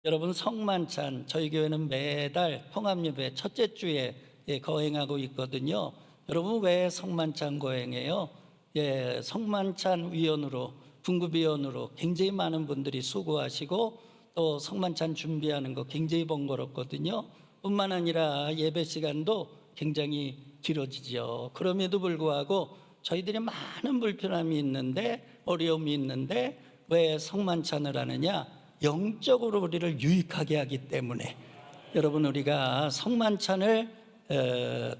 여러분, 성만찬 저희 교회는 매달 통합예배 첫째 주에 거행하고 있거든요. 여러분, 왜 성만찬 거행해요? 성만찬 위원으로, 분급위원으로 굉장히 많은 분들이 수고하시고 또 성만찬 준비하는 거 굉장히 번거롭거든요. 뿐만 아니라 예배 시간도 굉장히 길어지죠. 그럼에도 불구하고 저희들이 많은 불편함이 있는데, 어려움이 있는데 왜 성만찬을 하느냐? 영적으로 우리를 유익하게 하기 때문에. 여러분, 우리가 성만찬을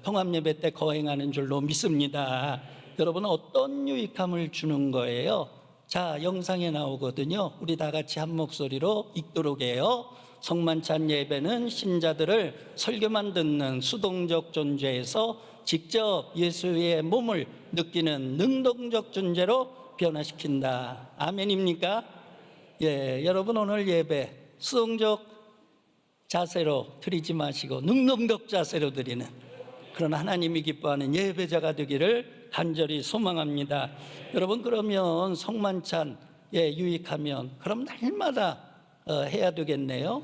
통합예배 때 거행하는 줄로 믿습니다. 여러분, 어떤 유익함을 주는 거예요? 자, 영상에 나오거든요. 우리 다 같이 한 목소리로 읽도록 해요. 성만찬 예배는 신자들을 설교만 듣는 수동적 존재에서 직접 예수의 몸을 느끼는 능동적 존재로 변화시킨다. 아멘입니까? 여러분, 오늘 예배 수동적 자세로 드리지 마시고 능동적 자세로 드리는 그런 하나님이 기뻐하는 예배자가 되기를 간절히 소망합니다. 여러분, 그러면 성만찬 유익하면 그럼 날마다 해야 되겠네요.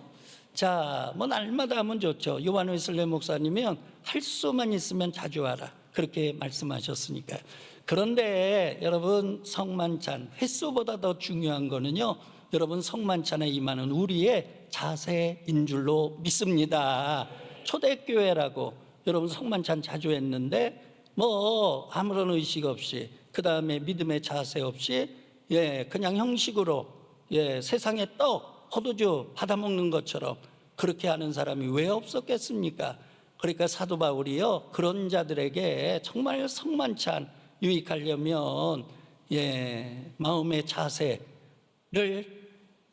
자, 뭐 날마다 하면 좋죠. 요한 웨슬레 목사님은 할 수만 있으면 자주 하라, 그렇게 말씀하셨으니까요. 그런데 여러분, 성만찬 횟수보다 더 중요한 거는요, 여러분, 성만찬에 임하는 우리의 자세인 줄로 믿습니다. 초대교회라고 여러분 성만찬 자주 했는데 뭐 아무런 의식 없이, 그 다음에 믿음의 자세 없이 그냥 형식으로 세상의 떡, 포도주 받아먹는 것처럼 그렇게 하는 사람이 왜 없었겠습니까? 그러니까 사도 바울이요, 그런 자들에게 정말 성만찬 유익하려면 마음의 자세를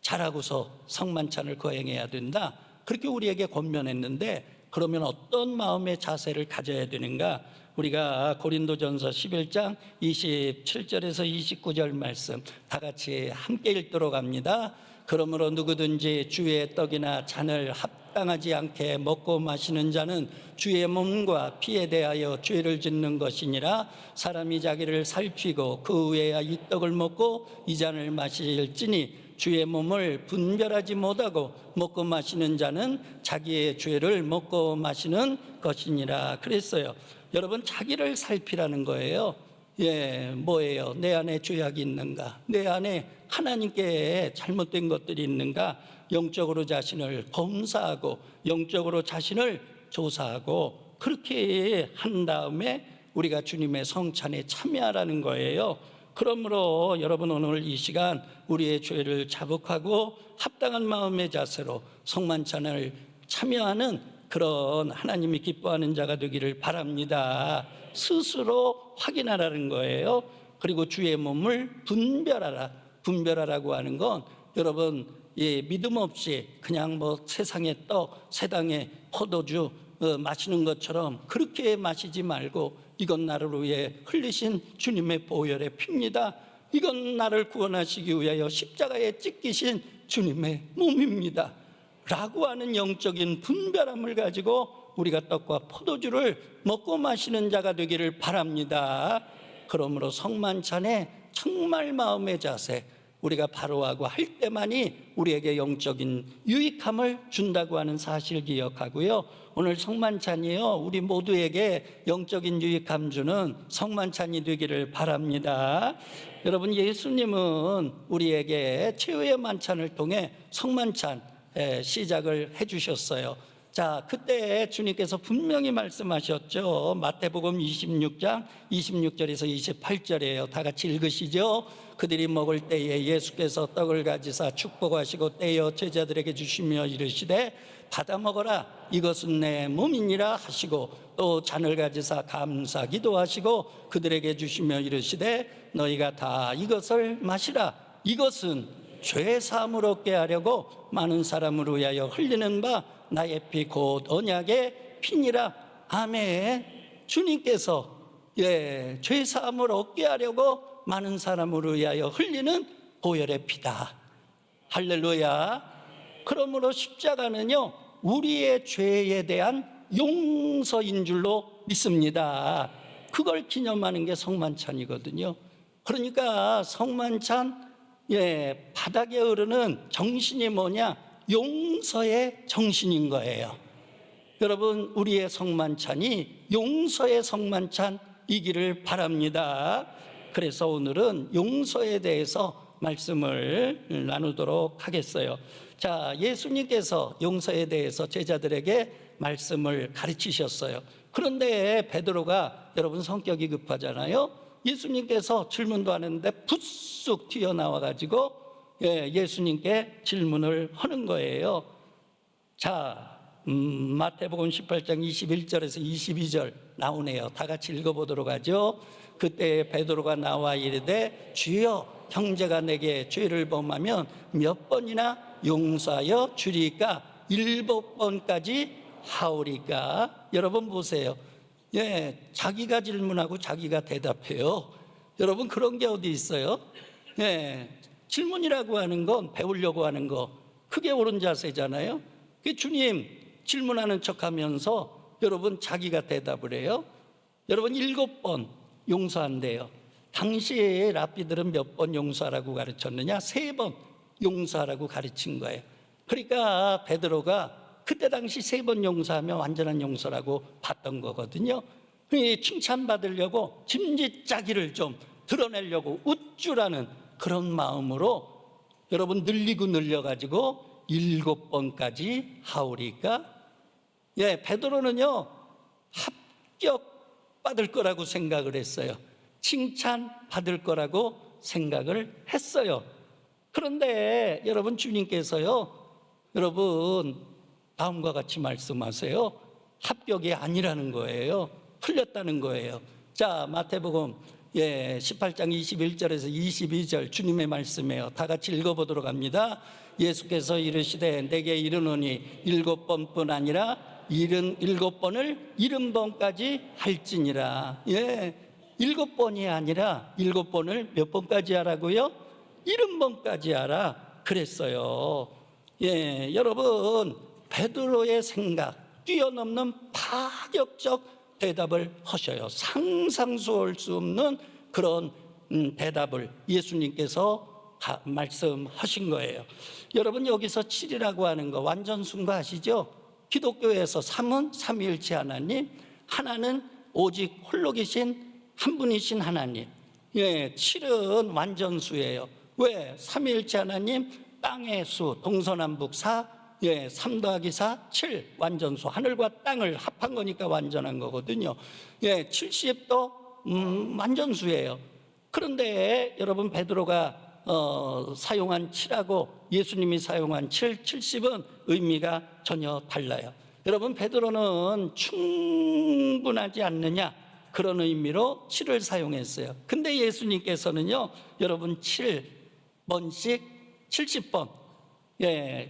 잘하고서 성만찬을 거행해야 된다, 그렇게 우리에게 권면했는데, 그러면 어떤 마음의 자세를 가져야 되는가? 우리가 고린도전서 11장 27절에서 29절 말씀 다 같이 함께 읽도록 합니다. 그러므로 누구든지 주의 떡이나 잔을 합당하지 않게 먹고 마시는 자는 주의 몸과 피에 대하여 죄를 짓는 것이니라. 사람이 자기를 살피고 그 후에야 이 떡을 먹고 이 잔을 마실지니 주의 몸을 분별하지 못하고 먹고 마시는 자는 자기의 죄를 먹고 마시는 것이니라 그랬어요. 여러분, 자기를 살피라는 거예요. 뭐예요? 내 안에 죄악이 있는가? 내 안에 하나님께 잘못된 것들이 있는가? 영적으로 자신을 검사하고 영적으로 자신을 조사하고, 그렇게 한 다음에 우리가 주님의 성찬에 참여하라는 거예요. 그러므로 여러분, 오늘 이 시간 우리의 죄를 자복하고 합당한 마음의 자세로 성만찬을 참여하는 그런 하나님이 기뻐하는 자가 되기를 바랍니다. 스스로 확인하라는 거예요. 그리고 주의 몸을 분별하라. 분별하라고 하는 건 여러분, 믿음 없이 그냥 뭐 세상의 떡, 세상의 포도주 마시는 것처럼 그렇게 마시지 말고, 이건 나를 위해 흘리신 주님의 보혈의 피입니다. 이건 나를 구원하시기 위하여 십자가에 찢기신 주님의 몸입니다 라고 하는 영적인 분별함을 가지고 우리가 떡과 포도주를 먹고 마시는 자가 되기를 바랍니다. 그러므로 성만찬에 정말 마음의 자세, 우리가 바로 하고 할 때만이 우리에게 영적인 유익함을 준다고 하는 사실 기억하고요. 오늘 성만찬이요, 우리 모두에게 영적인 유익함 주는 성만찬이 되기를 바랍니다. 여러분, 예수님은 우리에게 최후의 만찬을 통해 성만찬 시작을 해주셨어요. 자, 그때 주님께서 분명히 말씀하셨죠. 마태복음 26장 26절에서 28절이에요. 다 같이 읽으시죠. 그들이 먹을 때에 예수께서 떡을 가지사 축복하시고 떼어 제자들에게 주시며 이르시되 받아 먹어라, 이것은 내 몸이니라 하시고, 또 잔을 가지사 감사 기도하시고 그들에게 주시며 이르시되 너희가 다 이것을 마시라, 이것은 죄 사함을 얻게 하려고 많은 사람을 위하여 흘리는 바 나의 피 곧 언약의 피니라. 아멘. 주님께서 죄 사함을 얻게 하려고 많은 사람을 위하여 흘리는 보혈의 피다. 할렐루야. 그러므로 십자가는요, 우리의 죄에 대한 용서인 줄로 믿습니다. 그걸 기념하는 게 성만찬이거든요. 그러니까 성만찬 바닥에 흐르는 정신이 뭐냐? 용서의 정신인 거예요. 여러분, 우리의 성만찬이 용서의 성만찬이기를 바랍니다. 그래서 오늘은 용서에 대해서 말씀을 나누도록 하겠어요. 자, 예수님께서 용서에 대해서 제자들에게 말씀을 가르치셨어요. 그런데 베드로가, 여러분 성격이 급하잖아요. 예수님께서 질문도 하는데 부쑥 튀어나와가지고 예수님께 질문을 하는 거예요. 자, 마태복음 18장 21절에서 22절 나오네요. 다 같이 읽어보도록 하죠. 그때 베드로가 나와 이르되 주여, 형제가 내게 죄를 범하면 몇 번이나 용서하여 주리까? 7번까지 하오리까? 여러분 보세요. 자기가 질문하고 자기가 대답해요. 여러분, 그런 게 어디 있어요? 질문이라고 하는 건 배우려고 하는 거, 그게 옳은 자세잖아요. 주님 질문하는 척하면서 여러분 자기가 대답을 해요. 여러분 7번 용서한대요. 당시에 랍비들은 몇 번 용서하라고 가르쳤느냐? 3번 용서하라고 가르친 거예요. 그러니까 베드로가 그때 당시 3번 용서하면 완전한 용서라고 봤던 거거든요. 칭찬받으려고 짐짓짜기를 좀 드러내려고 우쭐하는 그런 마음으로 여러분 늘리고 늘려가지고 7번까지 하오리까? 베드로는요 합격 받을 거라고 생각을 했어요. 칭찬 받을 거라고 생각을 했어요. 그런데 여러분, 주님께서요, 여러분 다음과 같이 말씀하세요. 합격이 아니라는 거예요. 틀렸다는 거예요. 자, 마태복음 18장 21절에서 22절 주님의 말씀이에요. 다 같이 읽어보도록 합니다. 예수께서 이르시되 내게 이르노니 7번뿐 아니라 77번을 70번까지 할지니라. 7번이 아니라 7번을 몇 번까지 하라고요? 70번까지 하라 그랬어요. 여러분, 베드로의 생각 뛰어넘는 파격적 대답을 하셔요. 상상수할 수 없는 그런 대답을 예수님께서 말씀하신 거예요. 여러분, 여기서 7이라고 하는 거 완전순거 아시죠? 기독교에서 3은 삼위일체 하나님, 하나는 오직 홀로 계신 한 분이신 하나님. 7은 완전수예요. 왜? 삼위일체 하나님, 땅의 수, 동서남북 4, 3 더하기 4, 7 완전수. 하늘과 땅을 합한 거니까 완전한 거거든요. 70도 완전수예요. 그런데 여러분, 베드로가 사용한 7하고 예수님이 사용한 7, 70은 의미가 전혀 달라요. 여러분, 베드로는 충분하지 않느냐, 그런 의미로 7을 사용했어요. 근데 예수님께서는요, 여러분 7번씩 70번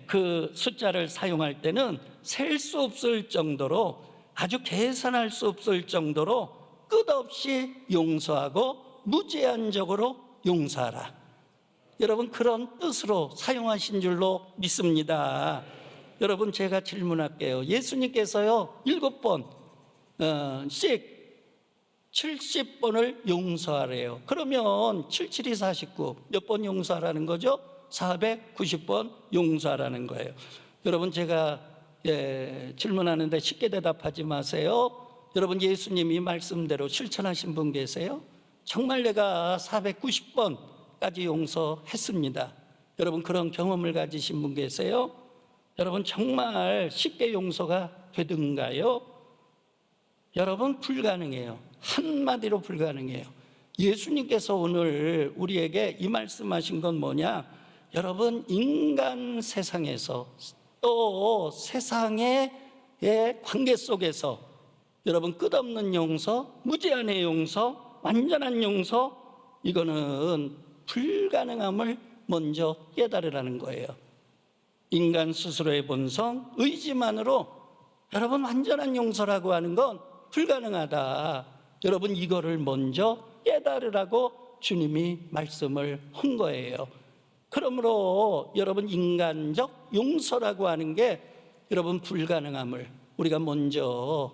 그 숫자를 사용할 때는 셀 수 없을 정도로, 아주 계산할 수 없을 정도로 끝없이 용서하고 무제한적으로 용서하라. 여러분, 그런 뜻으로 사용하신 줄로 믿습니다. 여러분, 제가 질문할게요. 예수님께서요 7번씩 70번을 용서하래요. 그러면 77이 49, 몇 번 용서하라는 거죠? 490번 용서하라는 거예요. 여러분, 제가 질문하는데 쉽게 대답하지 마세요. 여러분, 예수님이 말씀대로 실천하신 분 계세요? 정말 내가 490번까지 용서했습니다. 여러분, 그런 경험을 가지신 분 계세요? 여러분, 정말 쉽게 용서가 되든가요? 여러분, 불가능해요. 한마디로 불가능해요. 예수님께서 오늘 우리에게 이 말씀하신 건 뭐냐? 여러분, 인간 세상에서 또 세상의 관계 속에서 여러분, 끝없는 용서, 무제한의 용서, 완전한 용서, 이거는 불가능함을 먼저 깨달으라는 거예요. 인간 스스로의 본성, 의지만으로 여러분 완전한 용서라고 하는 건 불가능하다. 여러분, 이거를 먼저 깨달으라고 주님이 말씀을 한 거예요. 그러므로 여러분, 인간적 용서라고 하는 게 여러분 불가능함을 우리가 먼저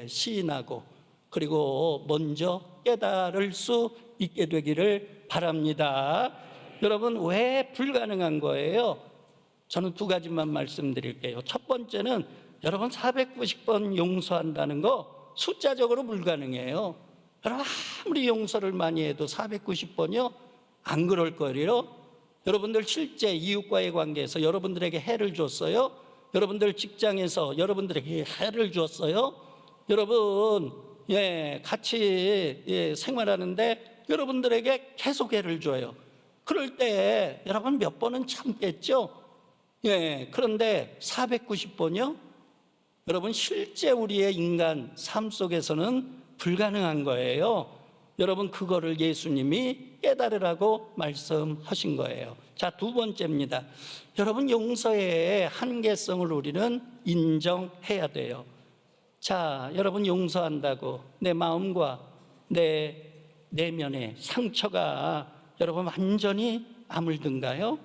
시인하고 그리고 먼저 깨달을 수 있게 되기를 바랍니다. 여러분, 왜 불가능한 거예요? 저는 두 가지만 말씀드릴게요. 첫 번째는 여러분 490번 용서한다는 거 숫자적으로 불가능해요. 여러분 아무리 용서를 많이 해도 490번이요? 안 그럴 거예요. 여러분들 실제 이웃과의 관계에서 여러분들에게 해를 줬어요? 여러분들 직장에서 여러분들에게 해를 줬어요? 여러분 같이 생활하는데 여러분들에게 계속 해를 줘요. 그럴 때 여러분 몇 번은 참겠죠? 그런데 490번이요? 여러분 실제 우리의 인간 삶 속에서는 불가능한 거예요. 여러분 그거를 예수님이 깨달으라고 말씀하신 거예요. 자, 두 번째입니다. 여러분 용서의 한계성을 우리는 인정해야 돼요. 자, 여러분 용서한다고 내 마음과 내 내면의 상처가 여러분 완전히 아물든가요?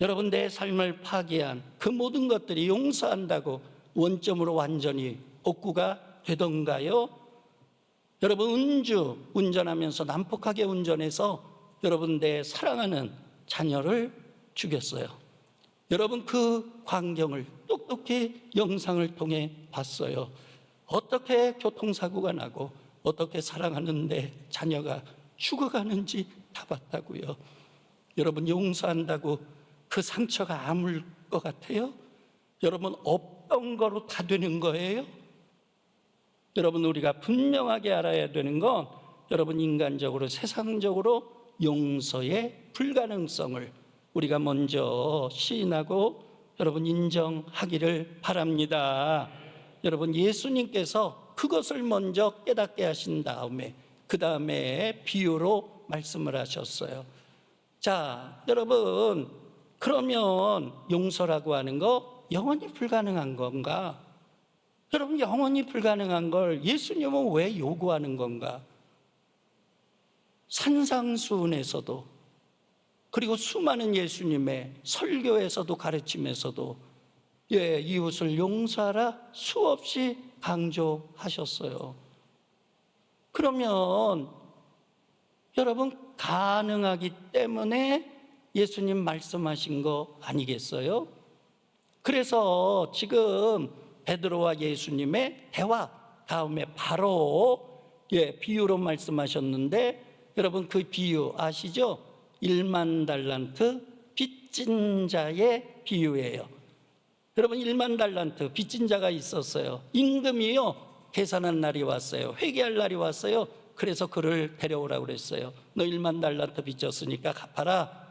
여러분 내 삶을 파괴한 그 모든 것들이 용서한다고 원점으로 완전히 복구가 되던가요? 여러분 운전하면서 난폭하게 운전해서 여러분 내 사랑하는 자녀를 죽였어요. 여러분 그 광경을 똑똑히 영상을 통해 봤어요. 어떻게 교통사고가 나고 어떻게 사랑하는 내 자녀가 죽어가는지 다 봤다고요. 여러분 용서한다고 그 상처가 아물 것 같아요? 여러분 없던 거로 다 되는 거예요? 여러분 우리가 분명하게 알아야 되는 건 여러분 인간적으로 세상적으로 용서의 불가능성을 우리가 먼저 시인하고 여러분 인정하기를 바랍니다. 여러분 예수님께서 그것을 먼저 깨닫게 하신 다음에 그 다음에 비유로 말씀을 하셨어요. 자, 여러분 그러면 용서라고 하는 거 영원히 불가능한 건가? 여러분 영원히 불가능한 걸 예수님은 왜 요구하는 건가? 산상수훈에서도 그리고 수많은 예수님의 설교에서도 가르침에서도 이웃을 용서하라 수없이 강조하셨어요. 그러면 여러분 가능하기 때문에 예수님 말씀하신 거 아니겠어요? 그래서 지금 베드로와 예수님의 대화 다음에 바로 비유로 말씀하셨는데 여러분 그 비유 아시죠? 1만 달란트 빚진 자의 비유예요. 여러분 1만 달란트 빚진 자가 있었어요. 임금이요 계산한 날이 왔어요. 회개할 날이 왔어요. 그래서 그를 데려오라고 그랬어요. 너 1만 달란트 빚졌으니까 갚아라.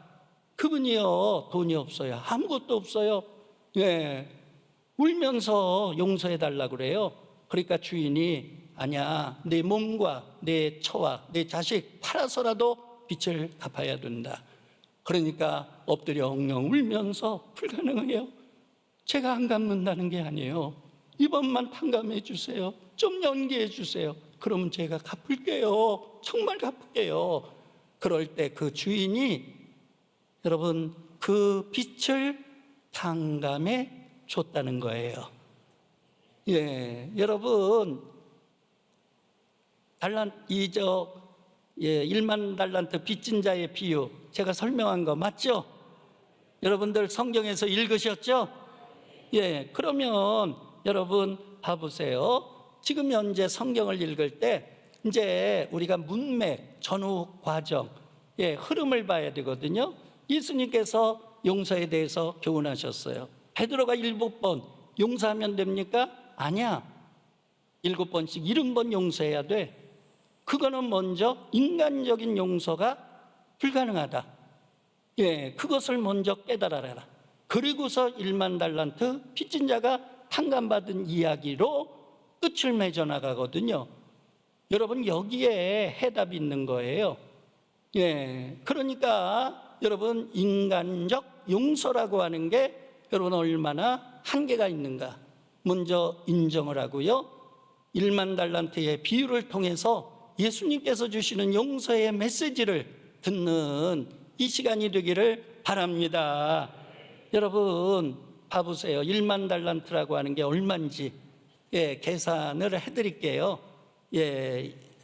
그분이요 돈이 없어요. 아무것도 없어요. 울면서 용서해 달라고 그래요. 그러니까 주인이 아니야, 내 몸과 내 처와 내 자식 팔아서라도 빚을 갚아야 된다. 그러니까 엎드려 엉엉 울면서 불가능해요. 제가 안 갚는다는 게 아니에요. 이번만 탕감해 주세요. 좀 연기해 주세요. 그러면 제가 갚을게요. 정말 갚을게요. 그럴 때 그 주인이 여러분 그 빚을 탕감해 줬다는 거예요. 여러분 1만 달란트 빚진 자의 비유 제가 설명한 거 맞죠? 여러분들 성경에서 읽으셨죠? 그러면 여러분 봐보세요. 지금 현재 성경을 읽을 때 이제 우리가 문맥, 전후 과정, 흐름을 봐야 되거든요. 예수님께서 용서에 대해서 교훈하셨어요. 베드로가 7번 용서하면 됩니까? 아니야. 7번씩 70번 용서해야 돼. 그거는 먼저 인간적인 용서가 불가능하다. 그것을 먼저 깨달아라. 그리고서 1만 달란트 빚진 자가 탕감받은 이야기로 끝을 맺어 나가거든요. 여러분 여기에 해답이 있는 거예요. 그러니까 여러분 인간적 용서라고 하는 게 여러분 얼마나 한계가 있는가 먼저 인정을 하고요. 1만 달란트의 비유를 통해서 예수님께서 주시는 용서의 메시지를 듣는 이 시간이 되기를 바랍니다. 여러분 봐보세요. 1만 달란트라고 하는 게 얼마인지 계산을 해드릴게요.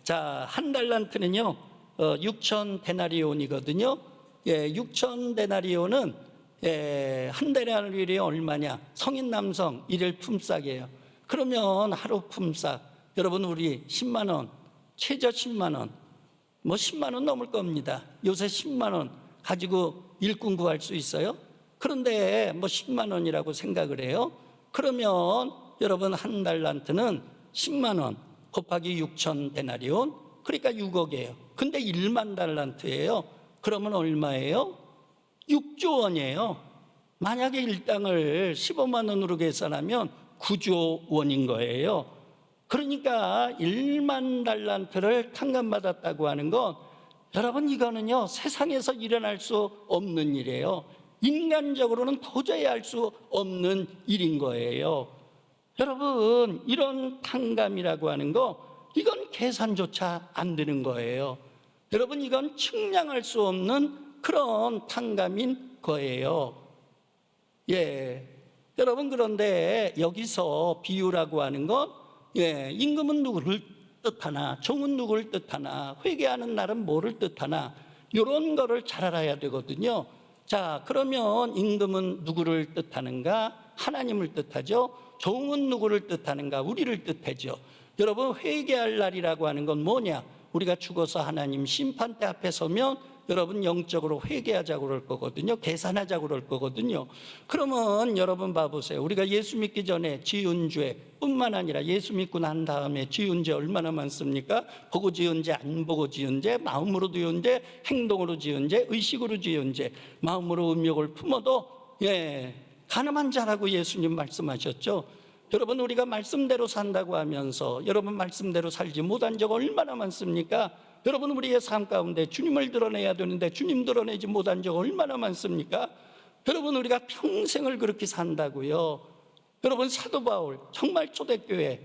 자, 한 달란트는요 6천 데나리온이거든요. 6천 데나리온은 한 달에 얼마냐? 성인 남성 일일 품삯이에요. 그러면 하루 품삯 여러분 우리 10만 원, 최저 10만 원, 뭐 10만 원 넘을 겁니다. 요새 10만 원 가지고 일꾼 구할 수 있어요? 그런데 뭐 10만 원이라고 생각을 해요. 그러면 여러분 한 달란트는 10만 원 곱하기 6천 데나리온, 그러니까 6억이에요. 근데 1만 달란트예요. 그러면 얼마예요? 6조 원이에요. 만약에 일당을 15만 원으로 계산하면 9조 원인 거예요. 그러니까 1만 달란트를 탕감받았다고 하는 건 여러분 이거는요 세상에서 일어날 수 없는 일이에요. 인간적으로는 도저히 할 수 없는 일인 거예요. 여러분 이런 탕감이라고 하는 거 이건 계산조차 안 되는 거예요. 여러분 이건 측량할 수 없는 그런 탕감인 거예요. 여러분 그런데 여기서 비유라고 하는 건 임금은 누구를 뜻하나 종은 누구를 뜻하나 회개하는 날은 뭐를 뜻하나 이런 거를 잘 알아야 되거든요. 자, 그러면 임금은 누구를 뜻하는가? 하나님을 뜻하죠. 종은 누구를 뜻하는가? 우리를 뜻하죠. 여러분 회개할 날이라고 하는 건 뭐냐? 우리가 죽어서 하나님 심판대 앞에 서면 여러분 영적으로 회개하자고 그럴 거거든요. 계산하자고 그럴 거거든요. 그러면 여러분 봐보세요. 우리가 예수 믿기 전에 지은 죄 뿐만 아니라 예수 믿고 난 다음에 지은 죄 얼마나 많습니까? 보고 지은 죄, 안 보고 지은 죄, 마음으로 지은 죄, 행동으로 지은 죄, 의식으로 지은 죄. 마음으로 음욕을 품어도 가늠한 자라고 예수님 말씀하셨죠. 여러분 우리가 말씀대로 산다고 하면서 여러분 말씀대로 살지 못한 적 얼마나 많습니까? 여러분 우리의 삶 가운데 주님을 드러내야 되는데 주님 드러내지 못한 적 얼마나 많습니까? 여러분 우리가 평생을 그렇게 산다고요. 여러분 사도 바울 정말 초대교회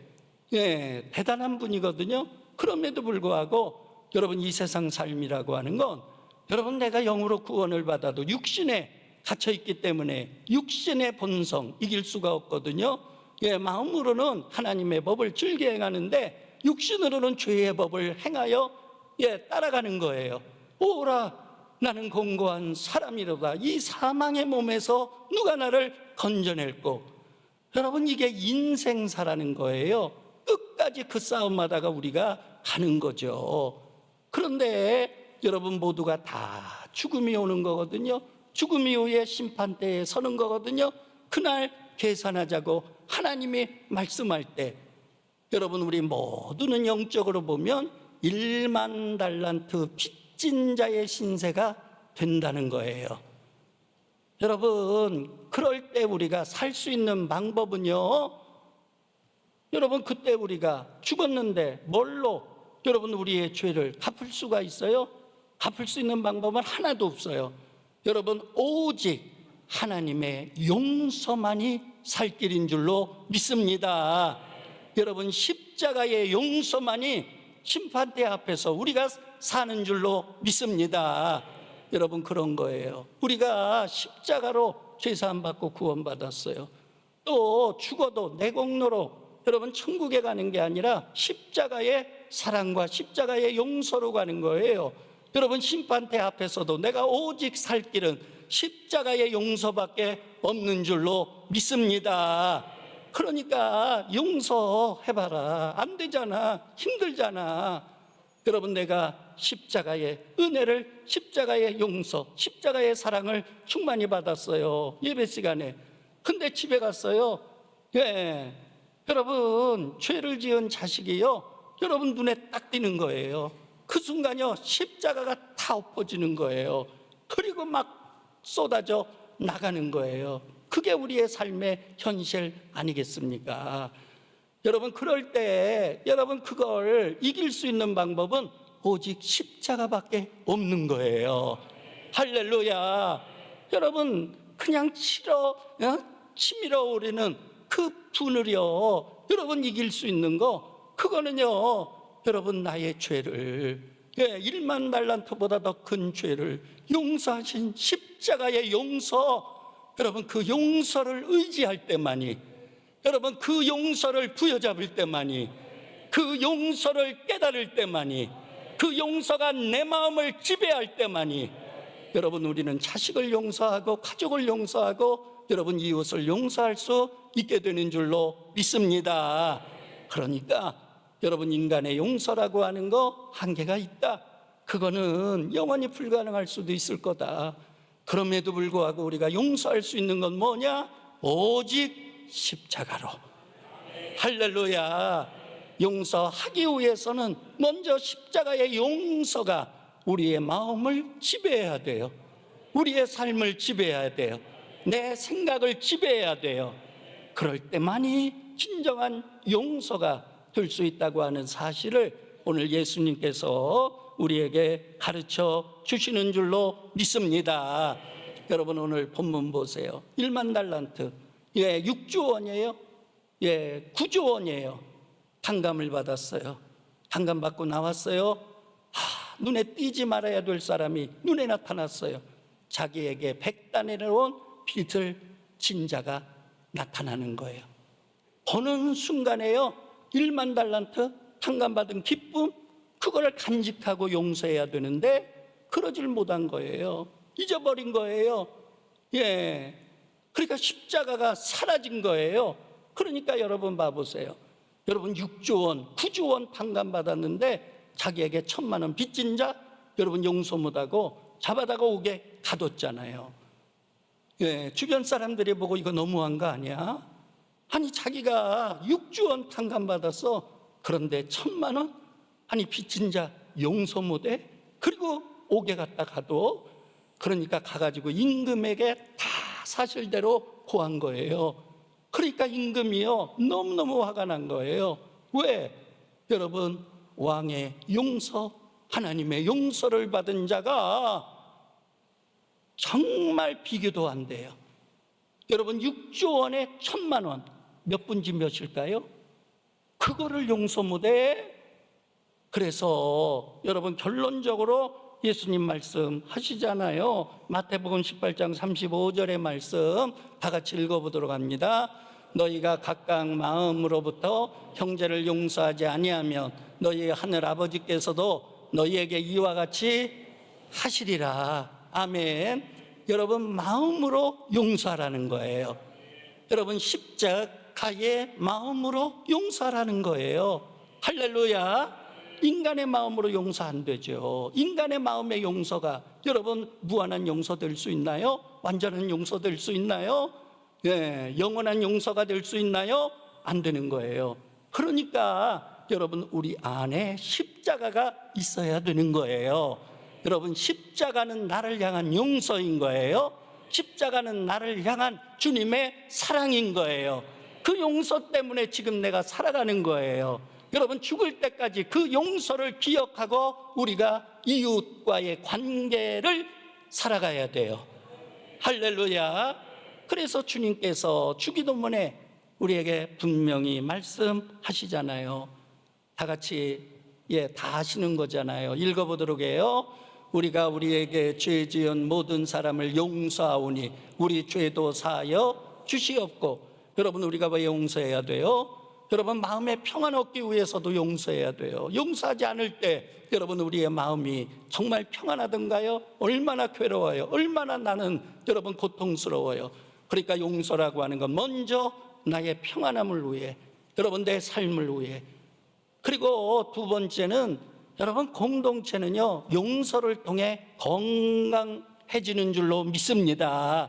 대단한 분이거든요. 그럼에도 불구하고 여러분 이 세상 삶이라고 하는 건 여러분 내가 영으로 구원을 받아도 육신에 갇혀있기 때문에 육신의 본성 이길 수가 없거든요. 마음으로는 하나님의 법을 즐겨 행하는데 육신으로는 죄의 법을 행하여 따라가는 거예요. 오라 나는 공고한 사람이로다. 이 사망의 몸에서 누가 나를 건져낼꼬. 여러분 이게 인생사라는 거예요. 끝까지 그 싸움하다가 우리가 가는 거죠. 그런데 여러분 모두가 다 죽음이 오는 거거든요. 죽음 이후에 심판대에 서는 거거든요. 그날 계산하자고 하나님이 말씀할 때 여러분 우리 모두는 영적으로 보면 1만 달란트 빚진 자의 신세가 된다는 거예요. 여러분 그럴 때 우리가 살 수 있는 방법은요, 여러분 그때 우리가 죽었는데 뭘로 여러분 우리의 죄를 갚을 수가 있어요? 갚을 수 있는 방법은 하나도 없어요. 여러분 오직 하나님의 용서만이 살 길인 줄로 믿습니다. 여러분 십자가의 용서만이 심판대 앞에서 우리가 사는 줄로 믿습니다. 여러분 그런 거예요. 우리가 십자가로 죄사함 받고 구원받았어요. 또 죽어도 내 공로로 여러분 천국에 가는 게 아니라 십자가의 사랑과 십자가의 용서로 가는 거예요. 여러분 심판대 앞에서도 내가 오직 살 길은 십자가의 용서밖에 없는 줄로 믿습니다. 그러니까 용서해봐라. 안 되잖아. 힘들잖아. 여러분 내가 십자가의 은혜를, 십자가의 용서, 십자가의 사랑을 충만히 받았어요. 예배 시간에. 근데 집에 갔어요. 여러분 죄를 지은 자식이요, 여러분 눈에 딱 띄는 거예요. 그 순간요 십자가가 다 엎어지는 거예요. 그리고 막 쏟아져 나가는 거예요. 그게 우리의 삶의 현실 아니겠습니까? 여러분 그럴 때 여러분 그걸 이길 수 있는 방법은 오직 십자가밖에 없는 거예요. 할렐루야. 여러분 그냥 치밀어 오르는 그 분을요 여러분 이길 수 있는 거, 그거는요 여러분 나의 죄를 1만 달란트보다 더 큰 죄를 용서하신 십자가의 용서, 여러분 그 용서를 의지할 때만이, 여러분 그 용서를 부여잡을 때만이, 그 용서를 깨달을 때만이, 그 용서가 내 마음을 지배할 때만이 여러분, 우리는 자식을 용서하고 가족을 용서하고 여러분 이웃을 용서할 수 있게 되는 줄로 믿습니다. 그러니까 여러분, 인간의 용서라고 하는 거 한계가 있다. 그거는 영원히 불가능할 수도 있을 거다. 그럼에도 불구하고 우리가 용서할 수 있는 건 뭐냐? 오직 십자가로. 할렐루야. 용서하기 위해서는 먼저 십자가의 용서가 우리의 마음을 지배해야 돼요. 우리의 삶을 지배해야 돼요. 내 생각을 지배해야 돼요. 그럴 때만이 진정한 용서가 될 수 있다고 하는 사실을 오늘 예수님께서 우리에게 가르쳐 주시는 줄로 믿습니다. 여러분, 오늘 본문 보세요. 1만 달란트, 6조 원이에요. 9조 원이에요. 탕감을 받았어요. 탕감 받고 나왔어요. 눈에 띄지 말아야 될 사람이 눈에 나타났어요. 자기에게 100다네론 빚을 진 자가 나타나는 거예요. 보는 순간에요, 1만 달란트 탕감받은 기쁨, 그거를 간직하고 용서해야 되는데 그러질 못한 거예요. 잊어버린 거예요. 그러니까 십자가가 사라진 거예요. 그러니까 여러분 봐보세요. 여러분, 6조 원, 9조 원 탕감받았는데 자기에게 1,000만 원 빚진 자, 여러분 용서 못하고 잡아다가 옥에 가뒀잖아요. 주변 사람들이 보고 이거 너무한 거 아니야? 아니, 자기가 6조 원 탕감받았어. 그런데 1,000만 원? 아니, 빚진 자 용서 못해? 그리고 옥에 갔다 가도. 그러니까 가가지고 임금에게 다 사실대로 고한 거예요. 그러니까 임금이요, 너무너무 화가 난 거예요. 왜? 여러분, 왕의 용서, 하나님의 용서를 받은 자가 정말 비교도 안 돼요. 여러분, 6조 원에 1,000만 원, 몇 분지 몇일까요? 그거를 용서 못해? 그래서 여러분, 결론적으로 예수님 말씀하시잖아요. 마태복음 18장 35절의 말씀 다 같이 읽어보도록 합니다. 너희가 각각 마음으로부터 형제를 용서하지 아니하면 너희 하늘 아버지께서도 너희에게 이와 같이 하시리라. 아멘. 여러분, 마음으로 용서하라는 거예요. 여러분, 십자가의 마음으로 용서하라는 거예요. 할렐루야. 인간의 마음으로 용서 안 되죠. 인간의 마음의 용서가 여러분 무한한 용서 될 수 있나요? 완전한 용서 될 수 있나요? 영원한 용서가 될 수 있나요? 안 되는 거예요. 그러니까 여러분, 우리 안에 십자가가 있어야 되는 거예요. 여러분, 십자가는 나를 향한 용서인 거예요. 십자가는 나를 향한 주님의 사랑인 거예요. 그 용서 때문에 지금 내가 살아가는 거예요. 여러분, 죽을 때까지 그 용서를 기억하고 우리가 이웃과의 관계를 살아가야 돼요. 할렐루야. 그래서 주님께서 주기도문에 우리에게 분명히 말씀하시잖아요. 다 같이 다 하시는 거잖아요. 읽어보도록 해요. 우리가 우리에게 죄 지은 모든 사람을 용서하오니 우리 죄도 사하여 주시옵고. 여러분, 우리가 왜 용서해야 돼요? 여러분, 마음의 평안 얻기 위해서도 용서해야 돼요. 용서하지 않을 때 여러분, 우리의 마음이 정말 평안하던가요? 얼마나 괴로워요. 얼마나 나는 여러분 고통스러워요. 그러니까 용서라고 하는 건 먼저 나의 평안함을 위해, 여러분 내 삶을 위해. 그리고 두 번째는 여러분, 공동체는요 용서를 통해 건강해지는 줄로 믿습니다.